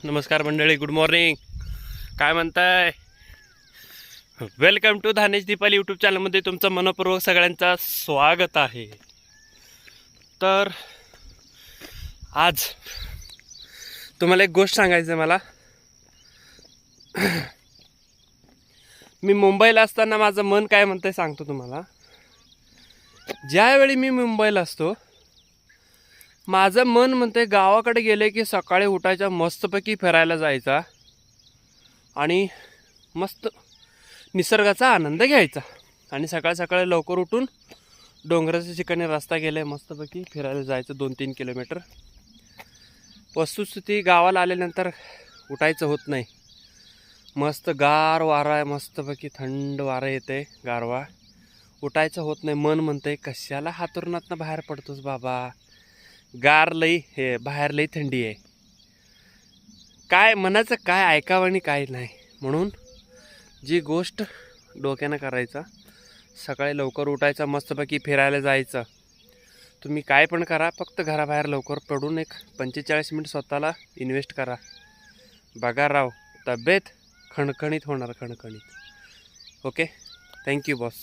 नमस्कार मंडळी, good morning. काय म्हणताय? वेलकम टू धानेश दीपाली यूट्यूब चॅनलमध्ये तुमचं मनपूर्वक सगळ्यांचं स्वागत आहे. तर आज तुम्हाला एक गोष्ट सांगायचं आहे मला. मी मुंबईला असताना माझं मन काय म्हणतंय सांगतो तुम्हाला. ज्यावेळी मी मुंबईला असतो, माझं मन म्हणतंय गावाकडे गेले की सकाळी उठायचा, मस्तपैकी फिरायला जायचा आणि मस्त निसर्गाचा आनंद घ्यायचा. आणि सकाळ सकाळी लवकर उठून डोंगराच्या ठिकाणी रस्ता गेले, मस्तपैकी फिरायला जायचं 2-3 किलोमीटर. वस्तुस्थिती गावाला आल्यानंतर उठायचं होत नाही. मस्त गार वारा आहे, मस्तपैकी थंड वारा येते, गारवा. उठायचं होत नाही. मन म्हणतंय कशाला हातरुणातनं बाहेर पडतोस बाबा, गार लई, हे बाहेर लई थंडी आहे. काय मनाचं काय ऐकावं आणि काय नाही. म्हणून जी गोष्ट डोक्यानं करायचा, सकाळी लवकर उठायचं, मस्तपैकी फिरायला जायचं. तुम्ही काय पण करा, फक्त घराबाहेर लवकर पडून एक 45 मिनिट स्वतःला इन्व्हेस्ट करा. बघा राव, तब्येत खणखणीत होणार, खणखणीत. Okay, thank you boss.